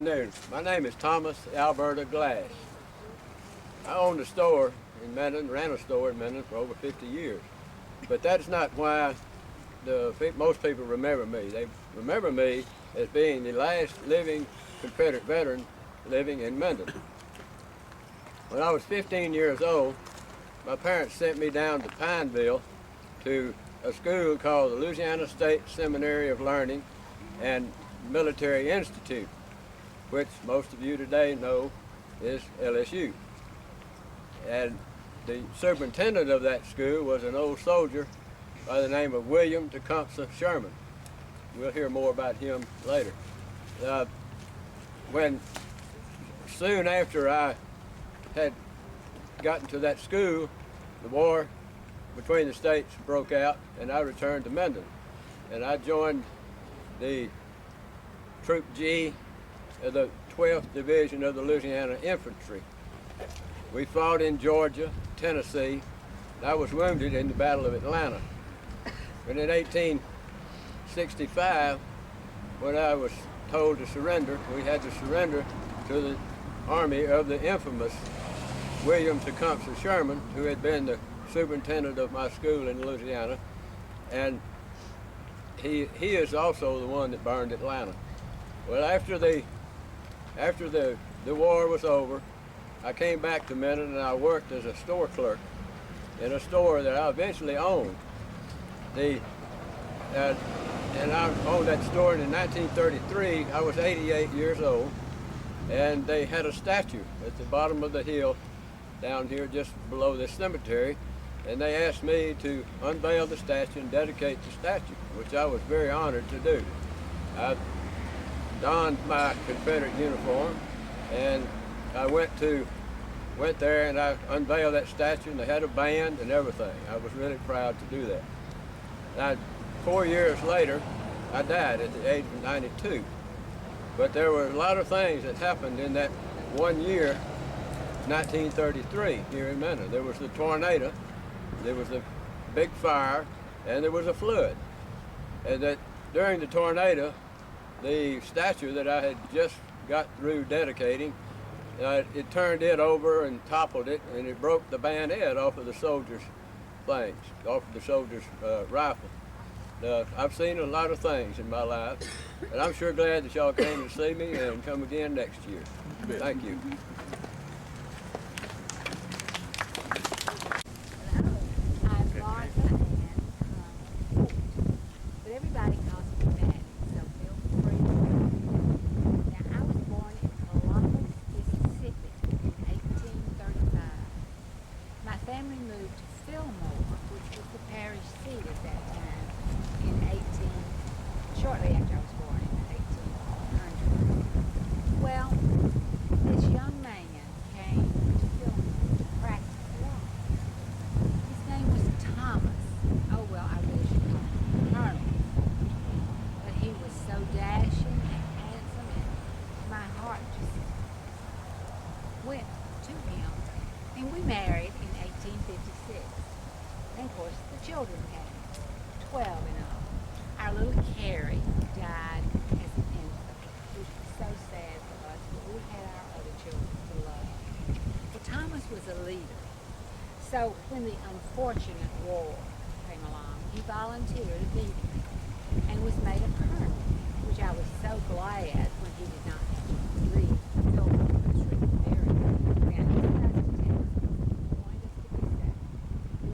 My name is Thomas Alberta Glass. I owned a store in Minden, ran a store in Minden for over 50 years. But that's not why most people remember me. They remember me as being the last living Confederate veteran living in Minden. When I was 15 years old, my parents sent me down to Pineville to a school called the Louisiana State Seminary of Learning and Military Institute, which most of you today know is LSU. And the superintendent of that school was an old soldier by the name of William Tecumseh Sherman. We'll hear more about him later. When soon after I had gotten to that school, the war between the states broke out, and I returned to Minden. And I joined the Troop G of the 12th Division of the Louisiana Infantry. We fought in Georgia, Tennessee, and I was wounded in the Battle of Atlanta. And in 1865, when I was told to surrender, we had to surrender to the army of the infamous William Tecumseh Sherman, who had been the superintendent of my school in Louisiana, and he is also the one that burned Atlanta. Well, after the war was over, I came back to Minden and I worked as a store clerk in a store that I eventually owned. And I owned that store, and in 1933 I was 88 years old, and they had a statue at the bottom of the hill down here just below this cemetery, and they asked me to unveil the statue and dedicate the statue, which I was very honored to do. I donned my Confederate uniform, and I went there and I unveiled that statue, and they had a band and everything. I was really proud to do that. Now, 4 years later, I died at the age of 92. But there were a lot of things that happened in that 1 year, 1933, here in Minden. There was the tornado, there was a big fire, and there was a flood. And that during the tornado, the statue that I had just got through dedicating, it turned it over and toppled it, and it broke the bayonet off of the soldier's things, off of the soldier's rifle. I've seen a lot of things in my life, and I'm sure glad that y'all came to see me, and come again next year. Thank you. I'm Martha, but everybody calls me Maddie, so feel free. Now, I was born in Columbus, Mississippi in 1835. My family moved to Fillmore, which was the parish seat at that time, shortly after I was born in 1800. Well, this young man came to Fillmore to practice law. His name was Thomas. Oh, well, I really should call him Colonel. But he was so dashing and handsome, and my heart just went to him. And we married in 1856. And of course, the children came, 12 in all. Our little Carrie died as an infant, which was so sad for us, but we had our other children to love. But Thomas was a leader. So when the unfortunate war came along, he volunteered immediately and was made a colonel, which I was so glad when he did not have to leave Fillmore to treat very well. And he wanted us to be safe.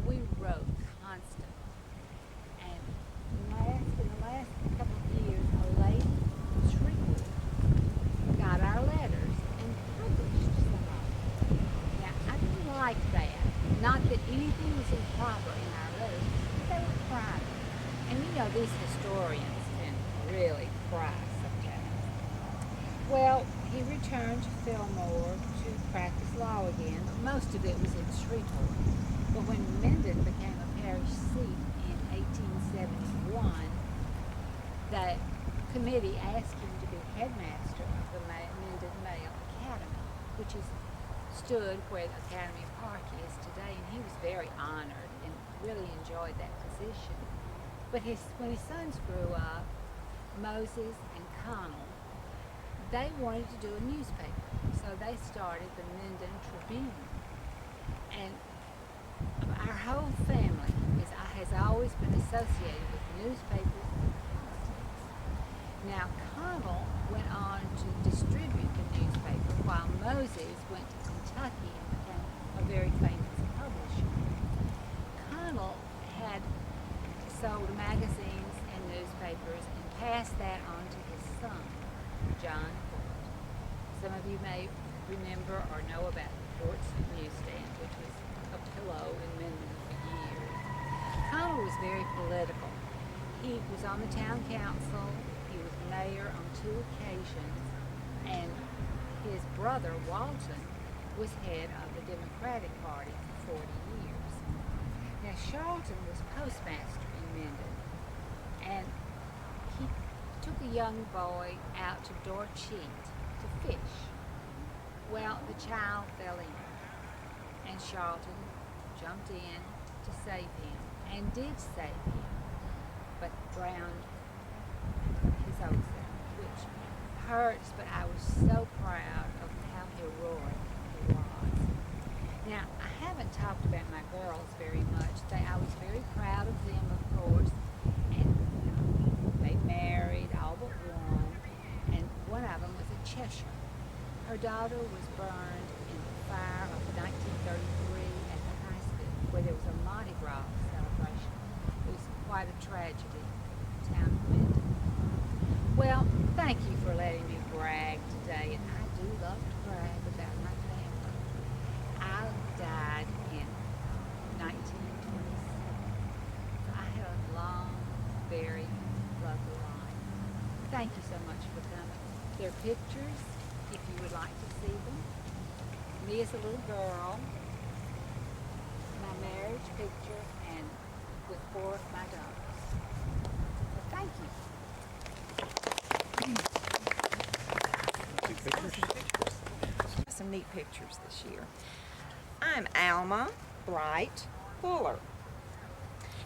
We wrote constantly. And in the last couple of years, a lady from Shreveport got our letters and published some of them. Now, I didn't like that. Not that anything was improper in our letters, but they were private. And you know, these historians can really cry sometimes. Well, he returned to Fillmore to practice law again, but most of it was in Shreveport. But when Minden became a parish seat in 1871, the committee asked him to be headmaster of the Minden Male Academy, which stood where the Academy Park is today, and he was very honored and really enjoyed that position. But when his sons grew up, Moses and Conwell, they wanted to do a newspaper. So they started the Minden Tribune. And our whole family has always been associated with newspapers and politics. Now, Conwell went on to distribute the newspaper while Moses went to Kentucky and became a very famous publisher. Conwell had sold magazines and newspapers and passed that on to his son, John. Some of you may remember or know about the Port's newsstand, which was a pillow in Minden for years. Conwell was very political. He was on the town council, he was mayor on 2 occasions, and his brother, Walton, was head of the Democratic Party for 40 years. Now, Charlton was postmaster in Minden, and he took a young boy out to Dorcheat to fish. Well, the child fell in, and Charlton jumped in to save him, and did save him, but drowned his own self, which hurts, but I was so proud of how heroic he was. Now, I haven't talked about my girls very much. I was very proud of them, of course, and they married, all but one, and one of them was a Cheshire. Her daughter was burned in the fire of 1933 at the high school, where there was a Mardi Gras celebration. It was quite a tragedy in the town of Minden. Well, thank you for letting me brag today, and I do love to brag about my family. I died in 1927. So I had a long, very lovely life. Thank you so much for coming. There are pictures, if you would like to see them. Me as a little girl, my marriage picture, and with 4 of my daughters. So thank you. Some neat pictures this year. I'm Alma Bright Fuller,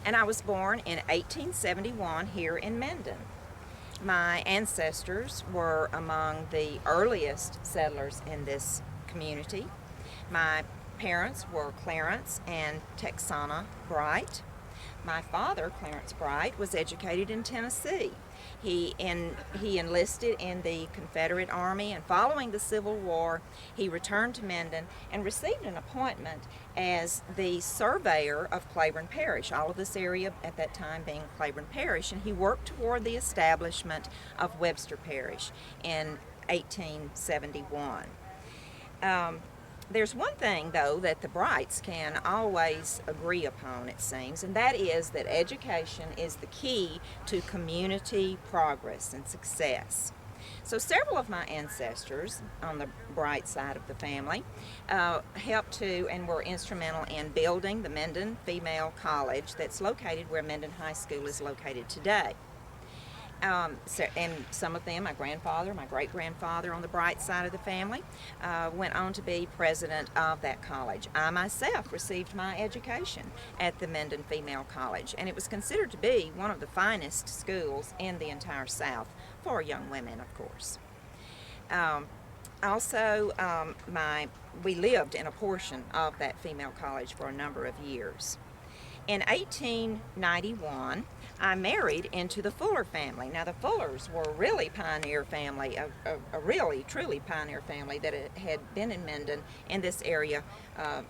and I was born in 1871 here in Minden. My ancestors were among the earliest settlers in this community. My parents were Clarence and Texana Bright. My father, Clarence Bright, was educated in Tennessee. He enlisted in the Confederate Army, and following the Civil War, he returned to Minden and received an appointment as the surveyor of Claiborne Parish, all of this area at that time being Claiborne Parish, and he worked toward the establishment of Webster Parish in 1871. There's one thing, though, that the Brights can always agree upon, it seems, and that is that education is the key to community progress and success. So several of my ancestors on the Bright side of the family helped to and were instrumental in building the Minden Female College that's located where Minden High School is located today. And some of them, my grandfather, my great-grandfather on the Bright side of the family, went on to be president of that college. I myself received my education at the Minden Female College, and it was considered to be one of the finest schools in the entire South for young women, of course. We lived in a portion of that female college for a number of years. In 1891, I married into the Fuller family. Now, the Fullers were a really pioneer family, a really, truly pioneer family that had been in Minden in this area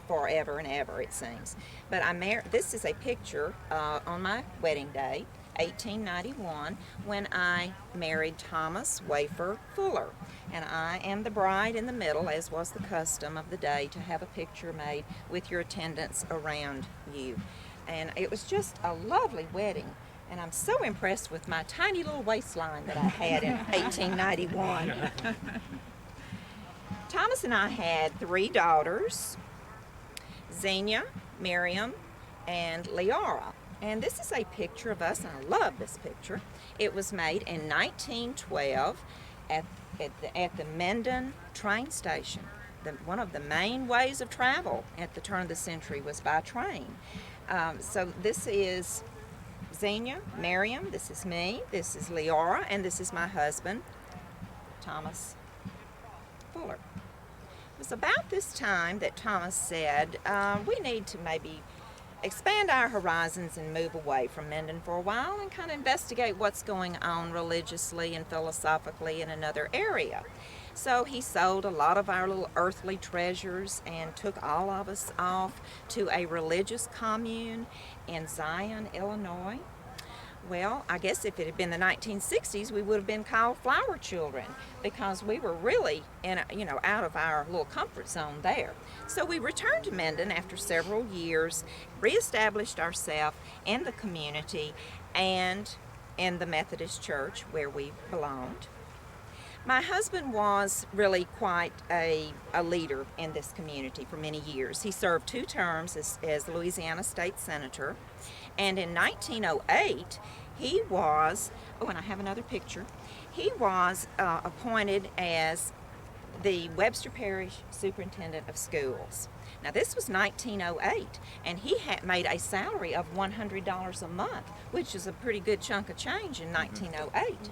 forever and ever, it seems. But this is a picture on my wedding day, 1891, when I married Thomas Wafer Fuller. And I am the bride in the middle, as was the custom of the day, to have a picture made with your attendants around you. And it was just a lovely wedding. And I'm so impressed with my tiny little waistline that I had in 1891. Thomas and I had 3 daughters, Xenia, Miriam, and Leora. And this is a picture of us, and I love this picture. It was made in 1912 at the Minden train station. One of the main ways of travel at the turn of the century was by train. So this is Xenia, Miriam, this is me, this is Leora, and this is my husband, Thomas Fuller. It was about this time that Thomas said, we need to maybe expand our horizons and move away from Minden for a while and kind of investigate what's going on religiously and philosophically in another area. So he sold a lot of our little earthly treasures and took all of us off to a religious commune in Zion, Illinois. Well, I guess if it had been the 1960s, we would have been called flower children because we were really out of our little comfort zone there. So we returned to Minden after several years, reestablished ourselves in the community and in the Methodist Church where we belonged. My husband was really quite a leader in this community for many years. He served 2 terms as Louisiana State Senator, and in 1908 he was, and I have another picture, he was appointed as the Webster Parish Superintendent of Schools. Now this was 1908, and he had made a salary of $100 a month, which is a pretty good chunk of change in 1908.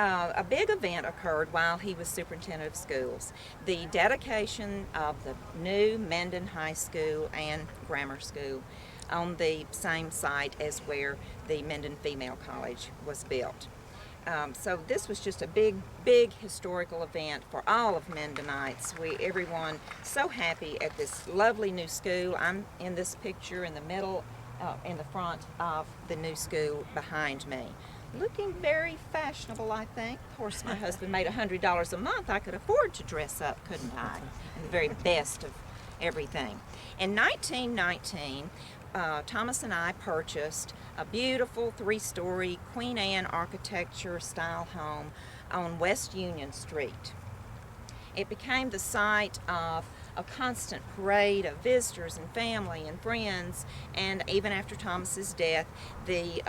A big event occurred while he was superintendent of schools. The dedication of the new Minden High School and Grammar School on the same site as where the Minden Female College was built. So this was just a big historical event for all of Mendonites. Everyone so happy at this lovely new school. I'm in this picture in the middle, in the front of the new school behind me. Looking very fashionable, I think. Of course, my husband made $100 a month. I could afford to dress up, couldn't I? And the very best of everything. In 1919, Thomas and I purchased a beautiful 3-story Queen Anne architecture style home on West Union Street. It became the site of a constant parade of visitors and family and friends, and even after Thomas's death, the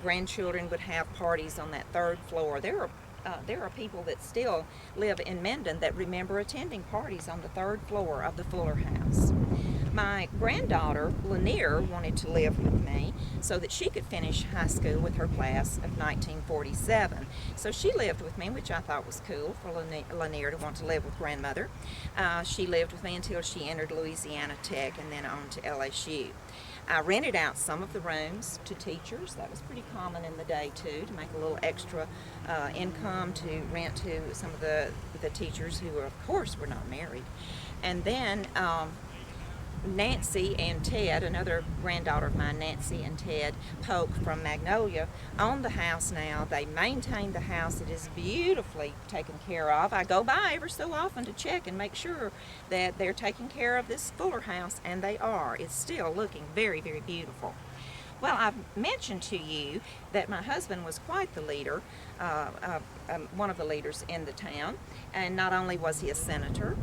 grandchildren would have parties on that 3rd floor. There are people that still live in Minden that remember attending parties on the 3rd floor of the Fuller house. My granddaughter, Lanier, wanted to live with me so that she could finish high school with her class of 1947. So she lived with me, which I thought was cool for Lanier to want to live with grandmother. She lived with me until she entered Louisiana Tech and then on to LSU. I rented out some of the rooms to teachers. That was pretty common in the day too, to make a little extra income to rent to some of the teachers who, of course, were not married. And then Nancy and Ted, another granddaughter of mine, Nancy and Ted Polk from Magnolia, own the house now. They maintain the house. It is beautifully taken care of. I go by ever so often to check and make sure that they're taking care of this Fuller house, and they are. It's still looking very, very beautiful. Well, I've mentioned to you that my husband was quite the leader, one of the leaders in the town, and not only was he a senator,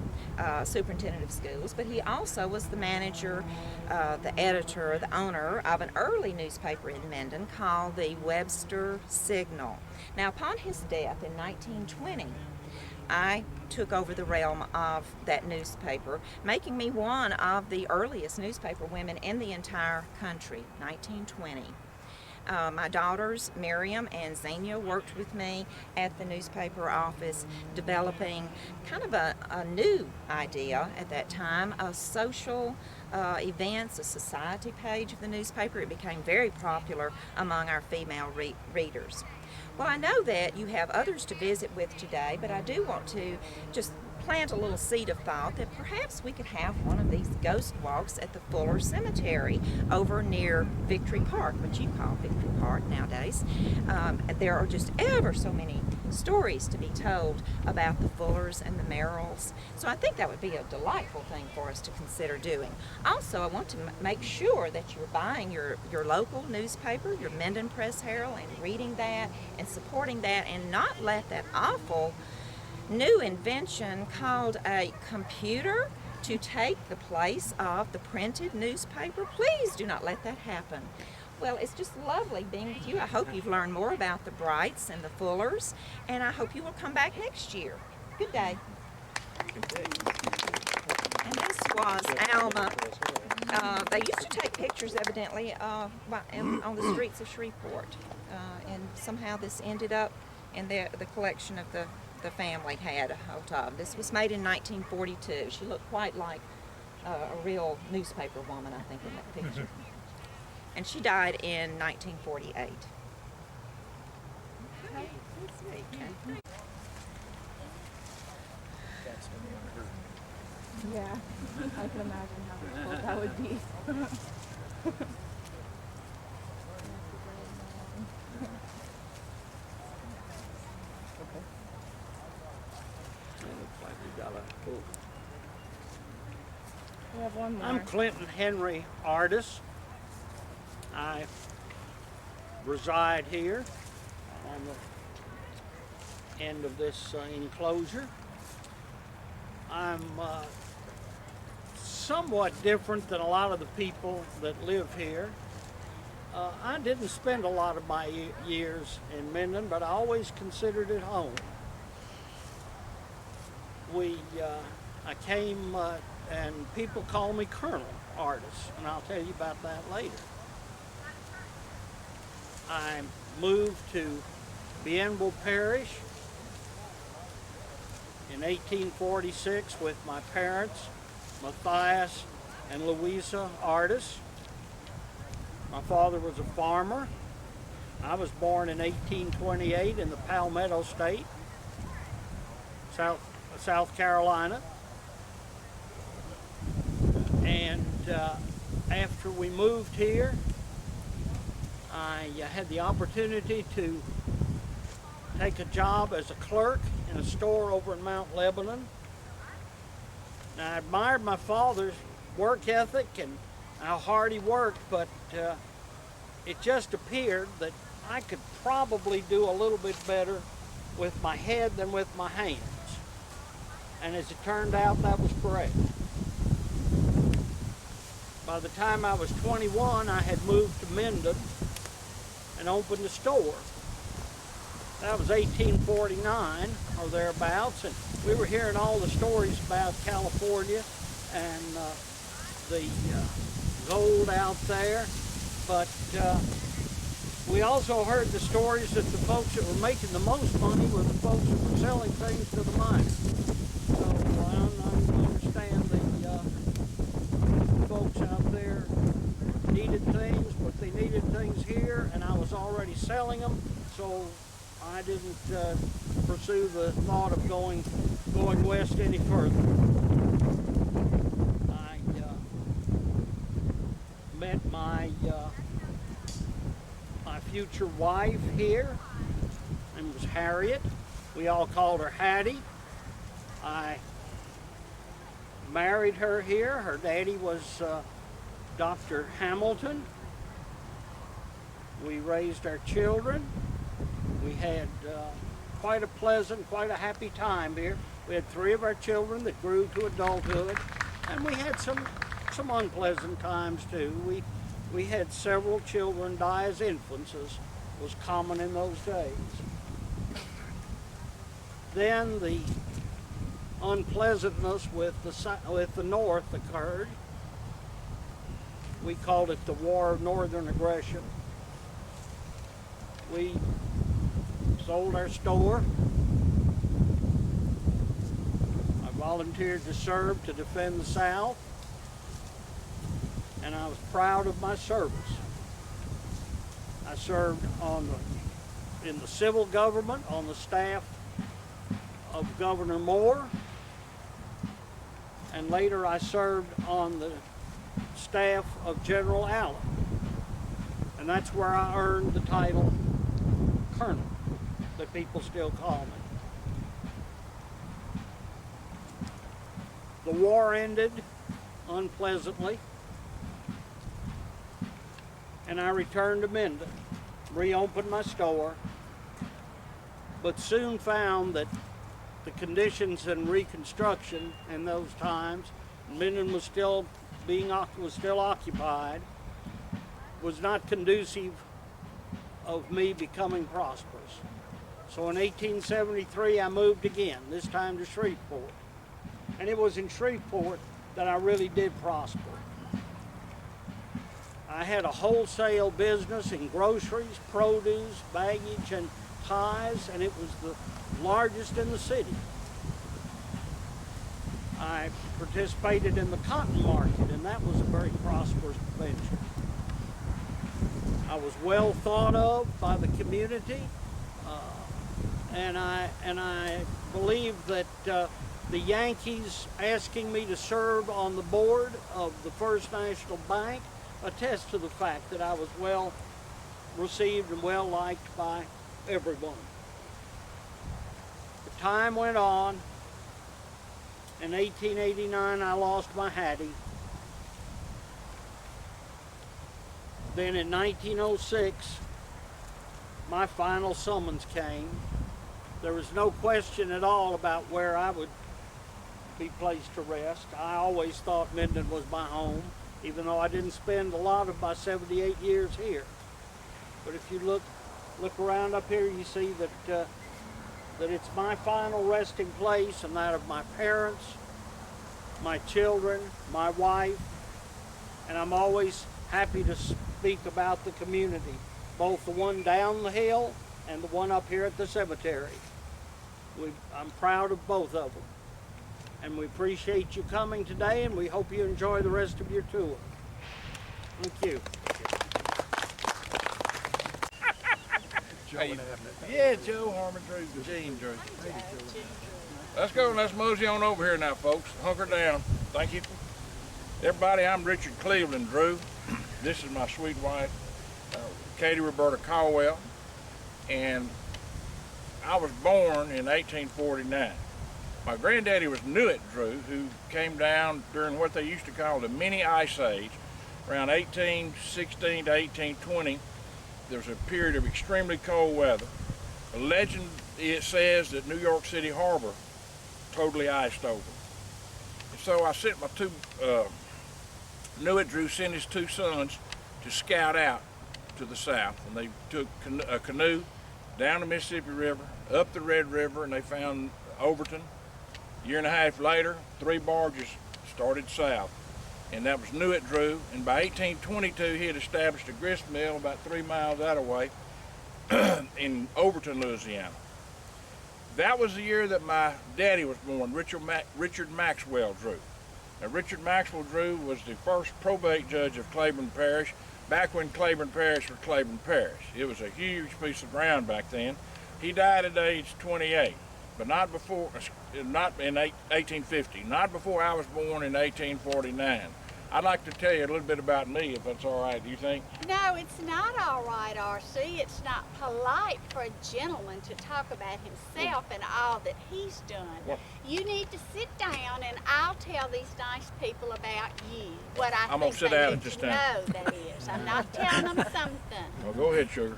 superintendent of schools, but he also was the manager, the editor, the owner of an early newspaper in Minden called the Webster Signal. Now, upon his death in 1920, I took over the realm of that newspaper, making me one of the earliest newspaper women in the entire country, 1920. My daughters, Miriam and Xenia, worked with me at the newspaper office, developing kind of a new idea at that time, a social events, a society page of the newspaper. It became very popular among our female readers. Well, I know that you have others to visit with today, but I do want to just plant a little seed of thought that perhaps we could have one of these ghost walks at the Fuller Cemetery over near Victory Park, which you call Victory Park nowadays. There are just ever so many stories to be told about the Fullers and the Merrills, so I think that would be a delightful thing for us to consider doing. Also, I want to make sure that you're buying your local newspaper, your Minden Press Herald, and reading that and supporting that, and not let that awful new invention called a computer to take the place of the printed newspaper. Please do not let that happen. Well, it's just lovely being with you. I hope you've learned more about the Brights and the Fullers, and I hope you will come back next year. Good day. And this was Alma. They used to take pictures, evidently, on the streets of Shreveport, and somehow this ended up in the collection of the the family had hold of. This was made in 1942. She looked quite like a real newspaper woman, I think, in that picture. And she died in 1948. Okay, let's see. Yeah, I can imagine how difficult that would be. We have one more. I'm Clinton Henry Artis. I reside here on the end of this enclosure. I'm somewhat different than a lot of the people that live here. I didn't spend a lot of my years in Minden, but I always considered it home. I came and people call me Colonel Artis, and I'll tell you about that later. I moved to Bienville Parish in 1846 with my parents, Matthias and Louisa Artis. My father was a farmer. I was born in 1828 in the Palmetto State, South Carolina. And after we moved here, I had the opportunity to take a job as a clerk in a store over in Mount Lebanon. Now, I admired my father's work ethic and how hard he worked, but it just appeared that I could probably do a little bit better with my head than with my hands. And as it turned out, that was correct. By the time I was 21, I had moved to Minden and opened a store. That was 1849 or thereabouts, and we were hearing all the stories about California and the gold out there, but we also heard the stories that the folks that were making the most money were the folks that were selling things to the miners. So I understand the folks out there needed things, but they needed things here, and I was already selling them, so I didn't pursue the thought of going west any further. I met my future wife here. Her name was Harriet. We all called her Hattie. I married her here. Her daddy was Dr. Hamilton. We raised our children. We had quite a pleasant, quite a happy time here. We had 3 of our children that grew to adulthood, and we had some unpleasant times too. We had several children die as infants, as was common in those days. Then the unpleasantness with the North occurred. We called it the War of Northern Aggression. We sold our store. I volunteered to serve to defend the South, and I was proud of my service. I served in the civil government on the staff of Governor Moore, and later I served on the staff of General Alma, and that's where I earned the title Colonel that people still call me. The war ended unpleasantly, and I returned to Minden, reopened my store, but soon found that the conditions in reconstruction in those times, Minden was still occupied, was not conducive of me becoming prosperous. So in 1873 I moved again, this time to Shreveport. And it was in Shreveport that I really did prosper. I had a wholesale business in groceries, produce, baggage, and ties, and it was largest in the city. I participated in the cotton market, and that was a very prosperous venture. I was well thought of by the community, and I believe that the Yankees asking me to serve on the board of the First National Bank attest to the fact that I was well received and well liked by everyone. The time went on. In 1889, I lost my Hattie. Then in 1906, my final summons came. There was no question at all about where I would be placed to rest. I always thought Minden was my home, even though I didn't spend a lot of my 78 years here. But if you look around up here, you see that it's my final resting place and that of my parents, my children, my wife, and I'm always happy to speak about the community, both the one down the hill and the one up here at the cemetery. I'm proud of both of them. And we appreciate you coming today, and we hope you enjoy the rest of your tour. Thank you. Yeah, Joe Harmon Drew, Gene Drew. Let's go and let's mosey on over here now, folks. Hunker down. Thank you. Everybody, I'm Richard Cleveland Drew. This is my sweet wife, Katie Roberta Conwell, and I was born in 1849. My granddaddy was Newitt Drew, who came down during what they used to call the mini ice age, around 1816 to 1820. There was a period of extremely cold weather. A legend, it says that New York City Harbor totally iced over. And so I sent my two, Newitt Drew sent his two sons to scout out to the south, and they took a canoe down the Mississippi River, up the Red River, and they found Overton. A year and a half later, 3 barges started south, and that was Newitt Drew. And by 1822, he had established a grist mill about 3 miles that way in Overton, Louisiana. That was the year that my daddy was born, Richard Maxwell Drew. Now, Richard Maxwell Drew was the first probate judge of Claiborne Parish, back when Claiborne Parish was Claiborne Parish. It was a huge piece of ground back then. He died at age 28, but not in 1850, not before I was born in 1849. I'd like to tell you a little bit about me, if that's all right, do you think? No, it's not all right, R.C. It's not polite for a gentleman to talk about himself and all that he's done. Well, you need to sit down and I'll tell these nice people about you. What I I'm think gonna sit they down need and just to know, that is. I'm not telling them something. Well, go ahead, sugar.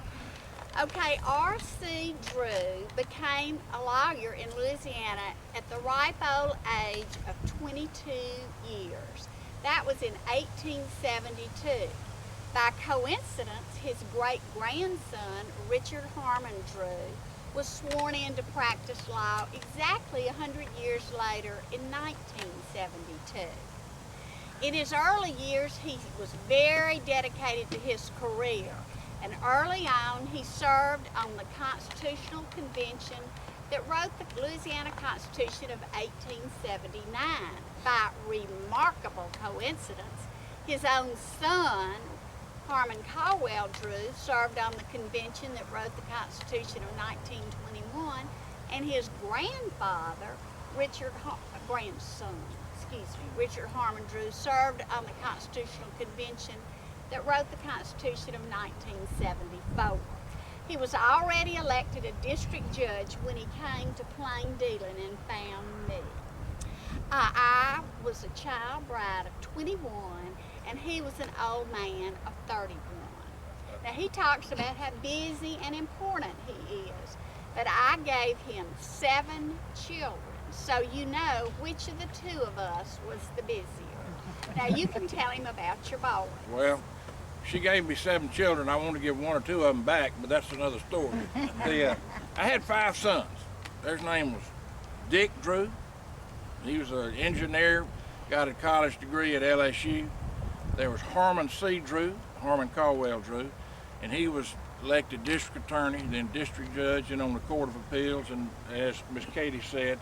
Okay, R.C. Drew became a lawyer in Louisiana at the ripe old age of 22 years. That was in 1872. By coincidence, his great-grandson, Richard Harmon Drew, was sworn in to practice law exactly 100 years later in 1972. In his early years, he was very dedicated to his career, and early on, he served on the Constitutional Convention that wrote the Louisiana Constitution of 1879. By remarkable coincidence, his own son, Harmon Conwell Drew, served on the convention that wrote the Constitution of 1921, and his grandfather, Richard Harmon Drew, served on the Constitutional Convention that wrote the Constitution of 1974. He was already elected a district judge when he came to plain dealing and found me. I was a child bride of 21, and he was an old man of 31. Now, he talks about how busy and important he is, but I gave him 7 children, so you know which of the 2 of us was the busier. Now, you can tell him about your boys. Well, she gave me 7 children. I want to give 1 or 2 of them back, but that's another story. I had 5 sons. Their name was Dick Drew. He was an engineer, got a college degree at LSU. There was Harmon C. Drew, Harmon Conwell Drew, and he was elected district attorney, then district judge, and on the Court of Appeals, and as Miss Katie said,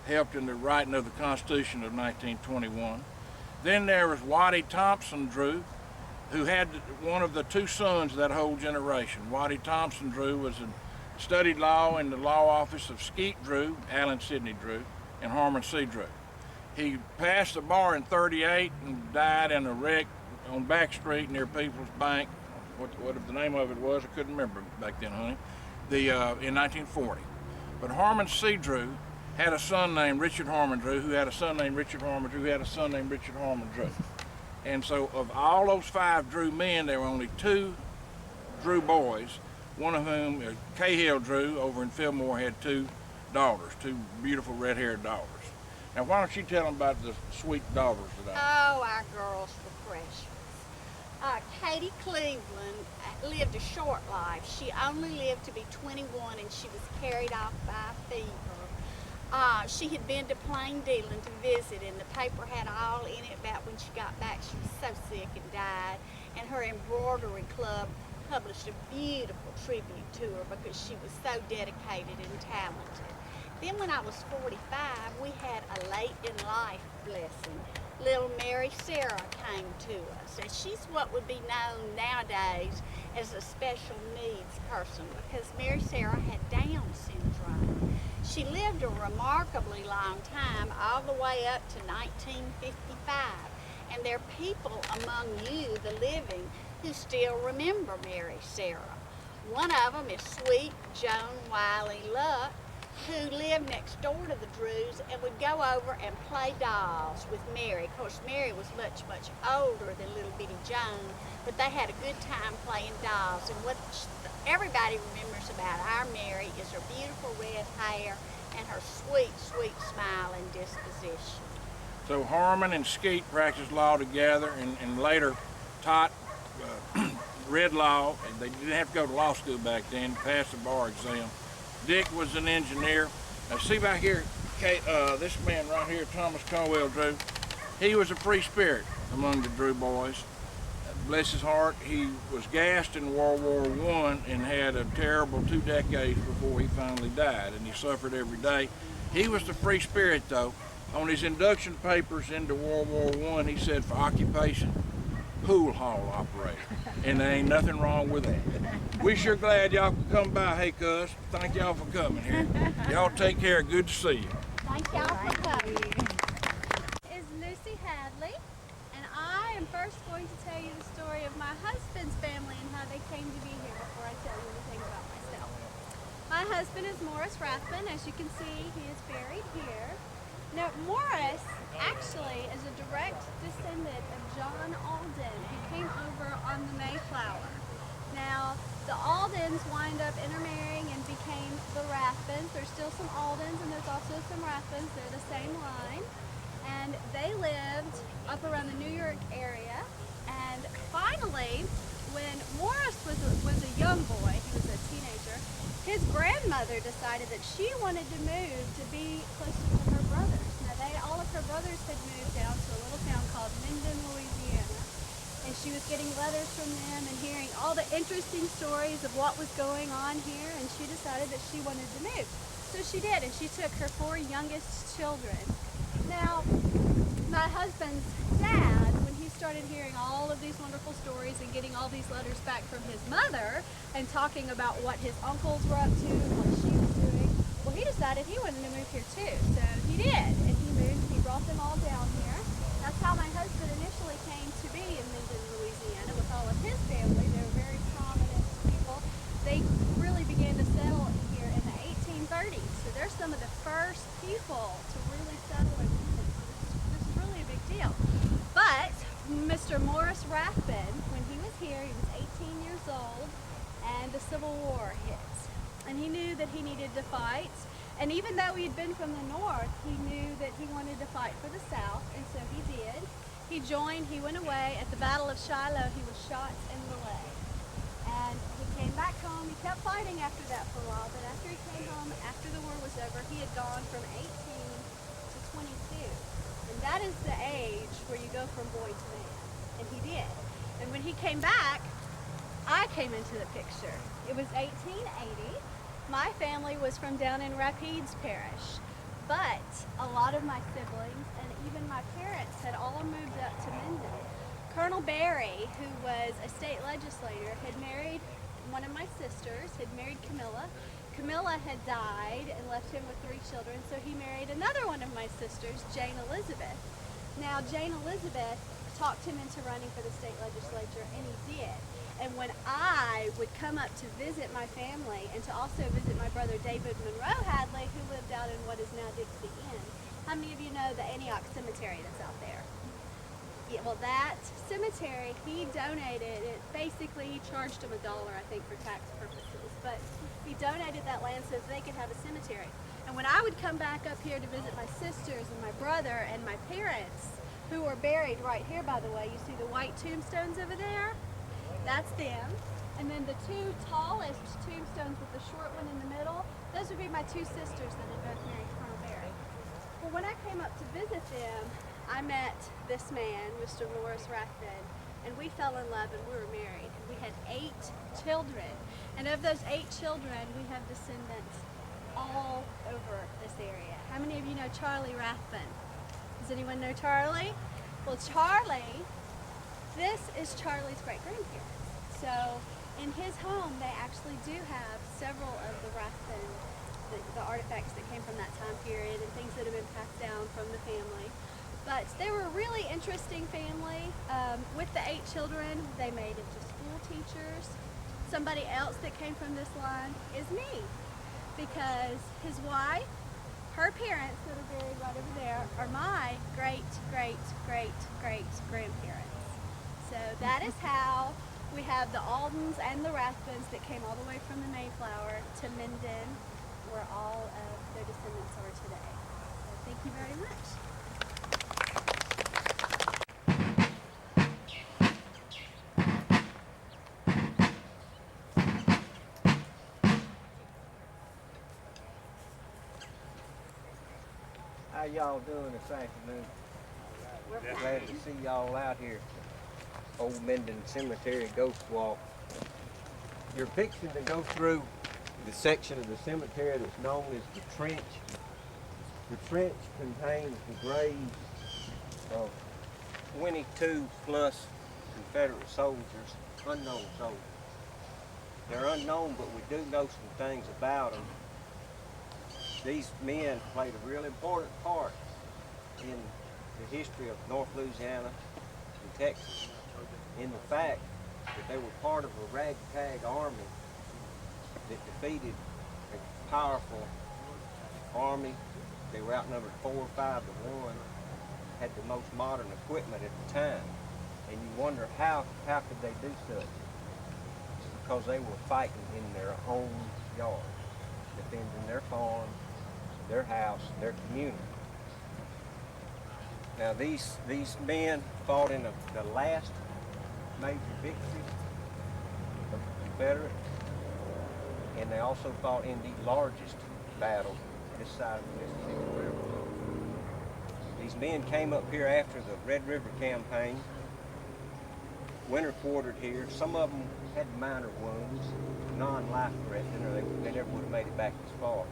helped in the writing of the Constitution of 1921. Then there was Waddy Thompson Drew, who had one of the two sons of that whole generation. Waddy Thompson Drew studied law in the law office of Skeet Drew, Allen Sidney Drew, and Harmon C. Drew. He passed the bar in '38 and died in a wreck on Back Street near People's Bank. What the name of it was, I couldn't remember back then, honey. In 1940. But Harmon C. Drew had a son named Richard Harmon Drew, who had a son named Richard Harmon Drew, who had a son named Richard Harmon Drew. And so of all those 5 Drew men, there were only 2 Drew boys, one of whom, Cahill Drew, over in Fillmore, had 2 daughters, 2 beautiful red-haired daughters. Now, why don't you tell them about the sweet daughters today? Oh, our girls were precious. Katie Cleveland lived a short life. She only lived to be 21, and she was carried off by a fever. She had been to Plain Dealing to visit, and the paper had all in it about when she got back. She was so sick and died, and her embroidery club published a beautiful tribute to her because she was so dedicated and talented. Then when I was 45, we had a late in life blessing. Little Mary Sarah came to us, and she's what would be known nowadays as a special needs person because Mary Sarah had Down syndrome. She lived a remarkably long time, all the way up to 1955, and there are people among you, the living, who still remember Mary Sarah. One of them is sweet Joan Wiley Luck, who lived next door to the Drews and would go over and play dolls with Mary. Of course, Mary was much, much older than little bitty Joan, but they had a good time playing dolls. And what everybody remembers about our Mary is her beautiful red hair and her sweet, sweet smile and disposition. So Harmon and Skeet practiced law together and later taught read law. And they didn't have to go to law school back then to pass the bar exam. Dick was an engineer. Now see back here, this man right here, Thomas Conwell Drew, he was a free spirit among the Drew boys. Bless his heart, he was gassed in World War I and had a terrible 2 decades before he finally died, and he suffered every day. He was the free spirit though. On his induction papers into World War I, he said for occupation, pool hall operator. And there ain't nothing wrong with that. We sure glad y'all could come by. Hey, cuz, thank y'all for coming here. Y'all take care. Good to see you. Thank y'all for coming. Is Lucy Hadley, and I am first going to tell you the story of my husband's family and how they came to be here before I tell you anything about myself. My husband is Morris Rathman. As you can see, he is buried here. Now, Morris actually is a direct descendant of John Alden, who came over on the Mayflower. Now, the Aldens wind up intermarrying and became the Rathmans. There's still some Aldens and there's also some Rathmans. They're the same line. And they lived up around the New York area. And finally, when Morris was a young boy, he was a teenager, his grandmother decided that she wanted to move to be closer to her brothers. Now, all of her brothers had moved down to a little town called Minden, Louisiana. And she was getting letters from them and hearing all the interesting stories of what was going on here, and she decided that she wanted to move. So she did, and she took her 4 youngest children. Now, my husband's dad, when he started hearing all of these wonderful stories and getting all these letters back from his mother and talking about what his uncles were up to and what she was doing, well, he decided he wanted to move here too. So he did, and he moved. He brought them all down here. That's how my husband initially came to be in Minden, Louisiana, with all of his family. They were very prominent people. They really began to settle here in the 1830s. So they're some of the first people to really settle in Minden. So this is really a big deal. But Mr. Morris Rathman, when he was here, he was 18 years old, and the Civil War hit. And he knew that he needed to fight. And even though he had been from the north, he knew that he wanted to fight for the south, and so he did. He joined, he went away. At the Battle of Shiloh, he was shot in the leg. And he came back home. He kept fighting after that for a while, but after he came home, after the war was over, he had gone from 18 to 22. And that is the age where you go from boy to man. And he did. And when he came back, I came into the picture. It was 1880. My family was from down in Rapides Parish, but a lot of my siblings and even my parents had all moved up to Minden. Colonel Barry, who was a state legislator, had married one of my sisters, had married Camilla. Camilla had died and left him with 3 children, so he married another one of my sisters, Jane Elizabeth. Now, Jane Elizabeth talked him into running for the state legislature, and he did. And when I would come up to visit my family and to also visit my brother David Monroe Hadley, who lived out in what is now Dixie Inn, how many of you know the Antioch Cemetery that's out there? Yeah, well, that cemetery, he donated it. Basically, he charged him $1, I think, for tax purposes. But he donated that land so that they could have a cemetery. And when I would come back up here to visit my sisters and my brother and my parents, who were buried right here, by the way, you see the white tombstones over there? That's them. And then the 2 tallest tombstones with the short one in the middle, those would be my 2 sisters that had both married Colonel Barry. Well, when I came up to visit them, I met this man, Mr. Morris Rathbun, and we fell in love and we were married. And we had 8 children. And of those 8 children, we have descendants all over this area. How many of you know Charlie Rathbun? Does anyone know Charlie? Well, Charlie, this is Charlie's great-grandparents. So in his home, they actually do have several of the Rathbun, the artifacts that came from that time period and things that have been passed down from the family. But they were a really interesting family. With the 8 children, they made it to school teachers. Somebody else that came from this line is me, because his wife, her parents that are buried right over there, are my great-great-great-great-grandparents. So that is how we have the Aldens and the Rathbuns that came all the way from the Mayflower to Minden, where all of their descendants are today. So thank you very much. How y'all doing this afternoon? We're glad to see y'all out here. Old Minden Cemetery Ghost Walk. You're fixing to go through the section of the cemetery that's known as the trench. The trench contains the graves of 22 plus Confederate soldiers, unknown soldiers. They're unknown, but we do know some things about them. These men played a real important part in the history of North Louisiana and Texas, in the fact that they were part of a ragtag army that defeated a powerful army. They were outnumbered 4 or 5 to 1, had the most modern equipment at the time. And you wonder how could they do such? It's because they were fighting in their own yard, defending their farm, their house, their community. Now these men fought in the last major victory of the Confederates, and they also fought in the largest battle this side of the Mississippi River. These men came up here after the Red River campaign, winter quartered here. Some of them had minor wounds, non-life-threatening, or they never would have made it back this far.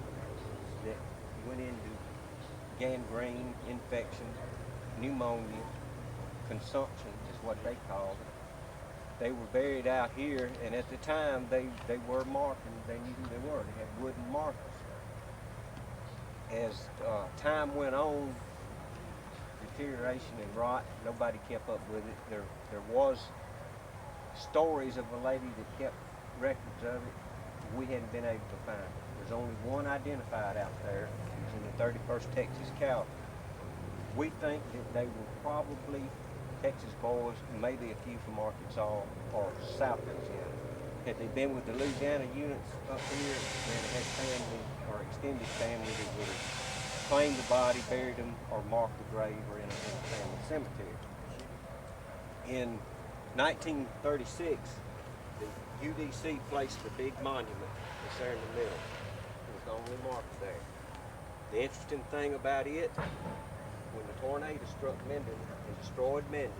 That went into gangrene, infection, pneumonia, consumption is what they called it. They were buried out here, and at the time they were marked, and they knew who they were. They had wooden markers. As time went on, deterioration and rot, nobody kept up with it. There was stories of a lady that kept records of it. We hadn't been able to find it. There's only one identified out there. It was in the 31st Texas Cavalry. We think that they were probably Texas boys, maybe a few from Arkansas or South Louisiana. Had they been with the Louisiana units up here, they had family or extended family that would have claimed the body, buried them, or marked the grave or in a family cemetery. In 1936, the UDC placed a big monument that's there in the middle. It was the only marker there. The interesting thing about it, when the tornado struck Minden and destroyed Minden,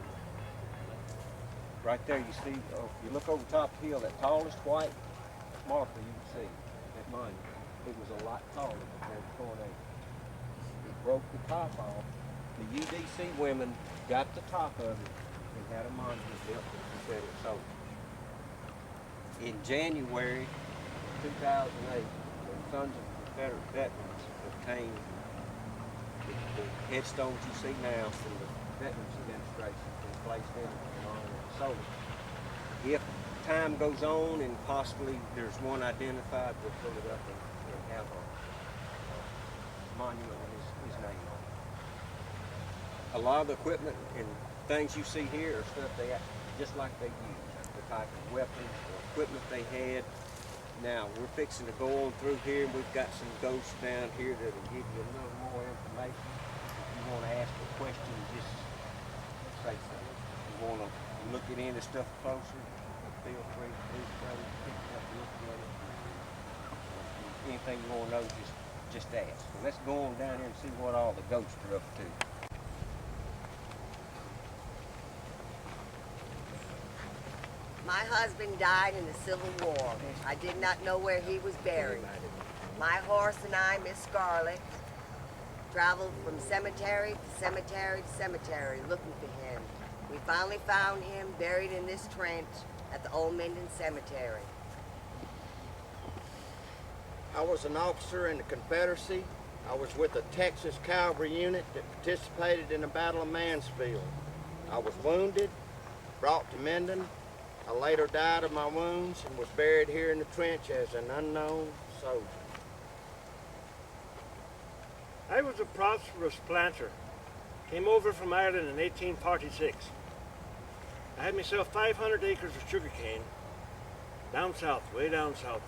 right there you see, if you look over the top of the hill, that tallest white marker you can see, that monument, it was a lot taller before the tornado. It broke the top off. The UDC women got the top of it and had a monument built to the Confederate soldiers. In January 2008, the Sons of Confederate Veterans obtained the headstones you see now from the Veterans Administration and placed in along with the soldiers. If time goes on and possibly there's one identified, we'll pull it up and have a monument with his name on it. A lot of the equipment and things you see here are stuff they just like they used, the type of weapons, the equipment they had. Now we're fixing to go on through here, and we've got some ghosts down here that'll give you a little more information. If you want to ask a question, just say something. If you want to look at any stuff closer, feel free to do so. Pick it up, look at it. Anything you want to know, just ask. So let's go on down here and see what all the ghosts are up to. My husband died in the Civil War. I did not know where he was buried. My horse and I, Miss Scarlett, traveled from cemetery to cemetery to cemetery looking for him. We finally found him buried in this trench at the old Minden Cemetery. I was an officer in the Confederacy. I was with the Texas Cavalry Unit that participated in the Battle of Mansfield. I was wounded, brought to Minden. I later died of my wounds and was buried here in the trench as an unknown soldier. I was a prosperous planter. Came over from Ireland in 1846. I had myself 500 acres of sugarcane down south, way down south,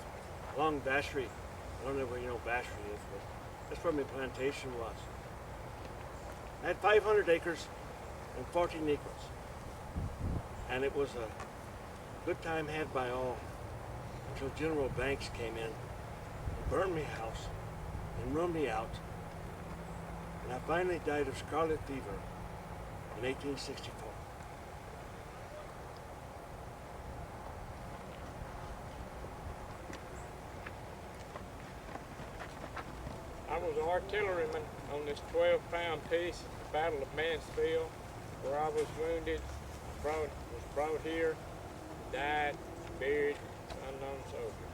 along Bassery. I don't know where you know Bassery is, but that's where my plantation was. I had 500 acres and 14 acres. And it was a good time had by all until General Banks came in and burned me house and run me out. And I finally died of scarlet fever in 1864. I was an artilleryman on this 12-pound piece at the Battle of Mansfield, where I was wounded, was brought here, died, buried, unknown soldier.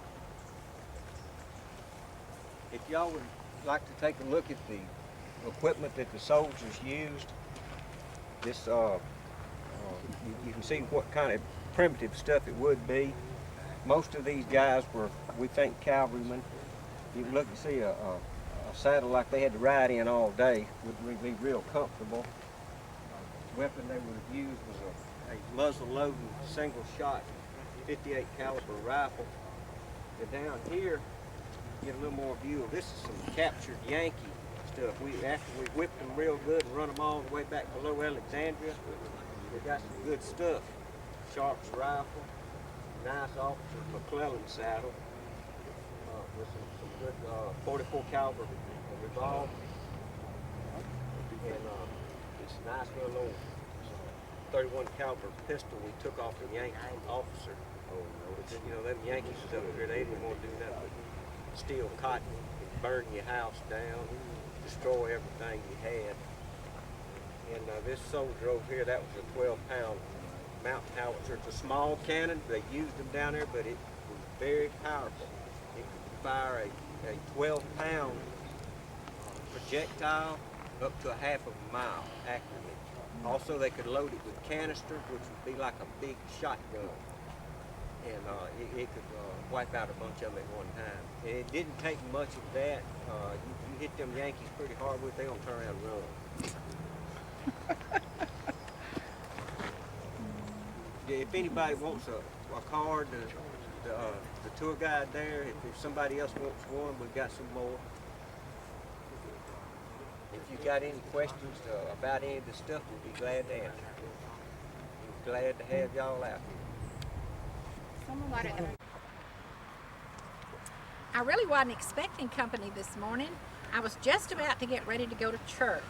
If y'all would like to take a look at the equipment that the soldiers used, this you can see what kind of primitive stuff it would be. Most of these guys were, we think, cavalrymen. You can look and see a saddle like they had to ride in all day would be real comfortable. The weapon they would have used was a muzzle-loading, single-shot 58 caliber rifle. And down here, get a little more view of this is some captured Yankee stuff. After we whipped them real good and run them all the way back below Alexandria, we got some good stuff. Sharp's rifle, nice officer McClellan saddle, with some good 44 caliber revolver, and this nice little old 31 caliber pistol we took off the Yankee officer. But you know, them Yankees over here, they didn't want to do nothing but steal cotton, burn your house down, destroy everything you had. And this soldier over here, that was a 12-pound mountain howitzer. It's a small cannon. They used them down there, but it was very powerful. It could fire a 12-pound projectile up to a half of a mile accurately. Also, they could load it with canisters, which would be like a big shotgun. And it could wipe out a bunch of them at one time. And it didn't take much of that. You hit them Yankees pretty hard with, they're going to turn around and run. If anybody wants a card, the tour guide there, if somebody else wants one, we've got some more. If you've got any questions about any of the stuff, we'll be glad to answer. We're glad to have y'all out here. I really wasn't expecting company this morning. I was just about to get ready to go to church,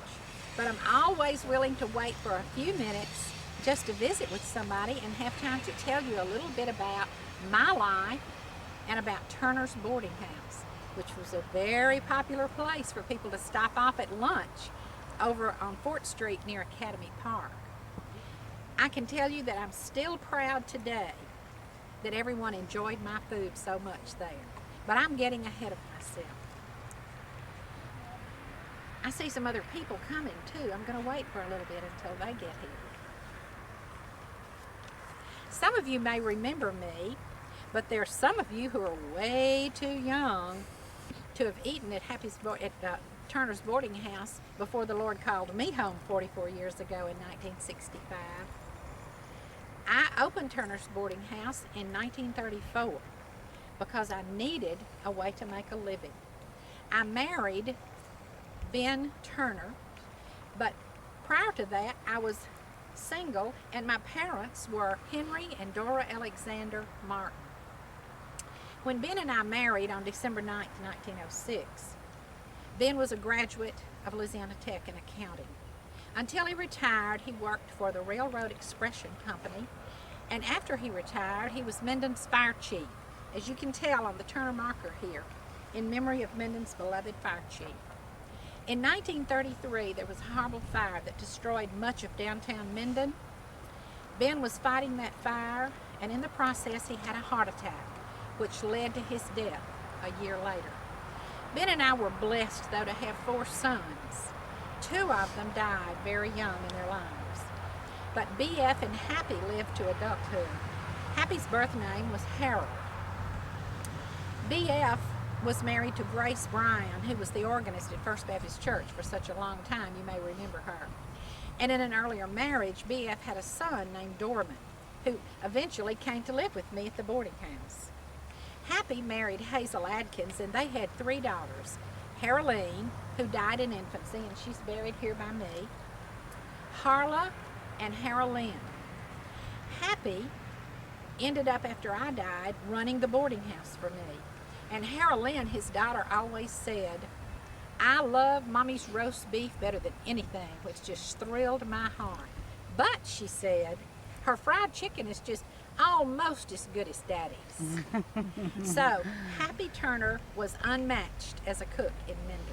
but I'm always willing to wait for a few minutes just to visit with somebody and have time to tell you a little bit about my life and about Turner's Boarding House, which was a very popular place for people to stop off at lunch over on Fort Street near Academy Park. I can tell you that I'm still proud today that everyone enjoyed my food so much there. But I'm getting ahead of myself. I see some other people coming too. I'm going to wait for a little bit until they get here. Some of you may remember me, but there's some of you who are way too young to have eaten at Turner's Boarding House before the Lord called me home 44 years ago in 1965. I opened Turner's Boarding House in 1934 because I needed a way to make a living. I married Ben Turner, but prior to that I was single, and my parents were Henry and Dora Alexander Martin. When Ben and I married on December 9th, 1906, Ben was a graduate of Louisiana Tech in accounting. Until he retired, he worked for the Railroad Expression Company, and after he retired, he was Minden's fire chief, as you can tell on the Turner marker here, in memory of Minden's beloved fire chief. In 1933, there was a horrible fire that destroyed much of downtown Minden. Ben was fighting that fire, and in the process, he had a heart attack, which led to his death a year later. Ben and I were blessed, though, to have 4 sons. 2 of them died very young in their lives. But BF and Happy lived to adulthood. Happy's birth name was Harold. BF was married to Grace Bryan, who was the organist at First Baptist Church for such a long time. You may remember her. And in an earlier marriage, BF had a son named Dorman, who eventually came to live with me at the boarding house. Happy married Hazel Adkins, and they had 3 daughters. Haroline, who died in infancy, and she's buried here by me. Harla and Haroline. Happy ended up, after I died, running the boarding house for me. And Haroline, his daughter, always said, "I love Mommy's roast beef better than anything," which just thrilled my heart. But, she said, her fried chicken is just almost as good as Daddy's. So, Happy Turner was unmatched as a cook in Minden.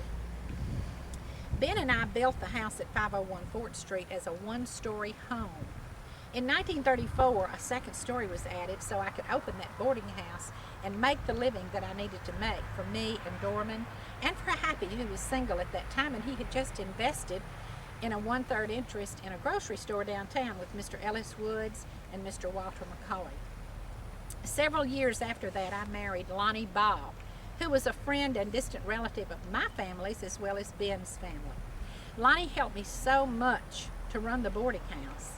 Ben and I built the house at 501 Fort Street as a 1-story home. In 1934, a 2nd story was added so I could open that boarding house and make the living that I needed to make for me and Dorman, and for Happy, who was single at that time, and he had just invested in a 1/3 interest in a grocery store downtown with Mr. Ellis Woods and Mr. Walter McCauley. Several years after that, I married Lonnie Ball, who was a friend and distant relative of my family's as well as Ben's family. Lonnie helped me so much to run the boarding house,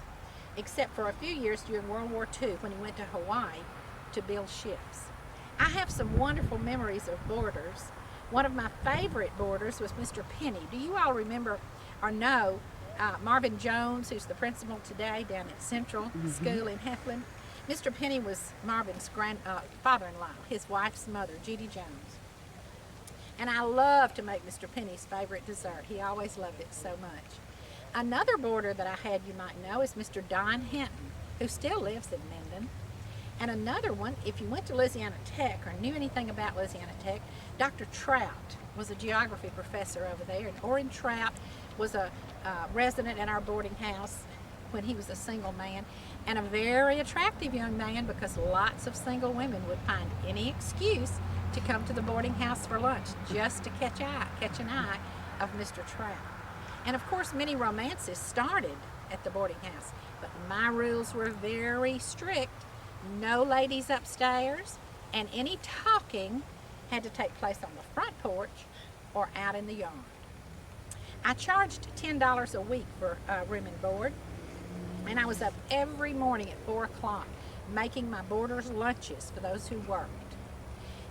except for a few years during World War II when he went to Hawaii to build ships. I have some wonderful memories of boarders. One of my favorite boarders was Mr. Penny. Do you all remember or know Marvin Jones, who's the principal today down at Central School in Heflin? Mr. Penny was Marvin's father-in-law, his wife's mother, Judy Jones. And I love to make Mr. Penny's favorite dessert. He always loved it so much. Another boarder that I had, you might know, is Mr. Don Hinton, who still lives in Minden. And another one, if you went to Louisiana Tech or knew anything about Louisiana Tech, Dr. Trout was a geography professor over there, and Orrin Trout was a resident in our boarding house when he was a single man, and a very attractive young man, because lots of single women would find any excuse to come to the boarding house for lunch just to catch an eye of Mr. Trout. And of course, many romances started at the boarding house, but my rules were very strict. No ladies upstairs, and any talking had to take place on the front porch or out in the yard. I charged $10 a week for room and board, and I was up every morning at 4 o'clock making my boarders' lunches for those who worked.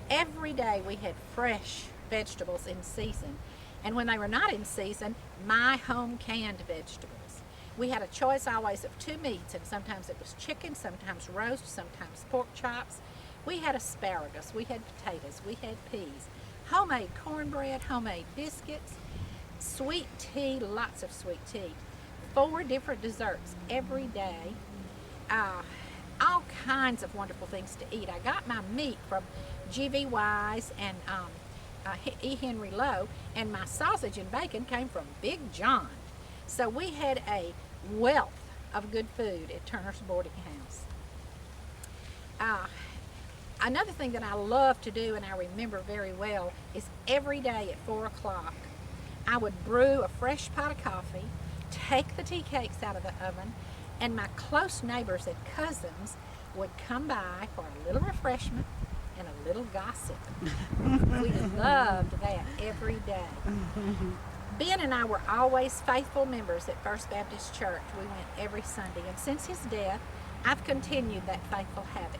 Every day we had fresh vegetables in season, and when they were not in season, my home canned vegetables. We had a choice always of 2 meats, and sometimes it was chicken, sometimes roast, sometimes pork chops. We had asparagus, we had potatoes, we had peas, homemade cornbread, homemade biscuits, sweet tea, lots of sweet tea. 4 different desserts every day. All kinds of wonderful things to eat. I got my meat from G.V. Wise and E. Henry Lowe, and my sausage and bacon came from Big John. So we had a wealth of good food at Turner's Boarding House. Another thing that I love to do and I remember very well is every day at 4 o'clock I would brew a fresh pot of coffee, take the tea cakes out of the oven, and my close neighbors and cousins would come by for a little refreshment and a little gossip. We loved that every day. Ben and I were always faithful members at First Baptist Church. We went every Sunday, and since his death, I've continued that faithful habit.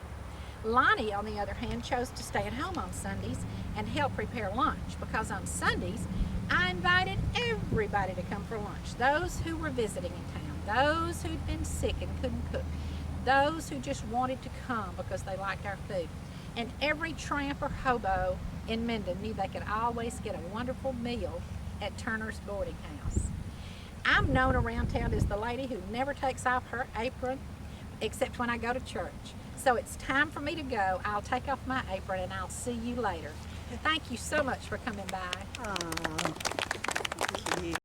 Lonnie, on the other hand, chose to stay at home on Sundays and help prepare lunch, because on Sundays, I invited everybody to come for lunch. Those who were visiting in town, those who'd been sick and couldn't cook, those who just wanted to come because they liked our food. And every tramp or hobo in Minden knew they could always get a wonderful meal at Turner's Boarding House. I'm known around town as the lady who never takes off her apron except when I go to church. So it's time for me to go. I'll take off my apron and I'll see you later. Thank you so much for coming by.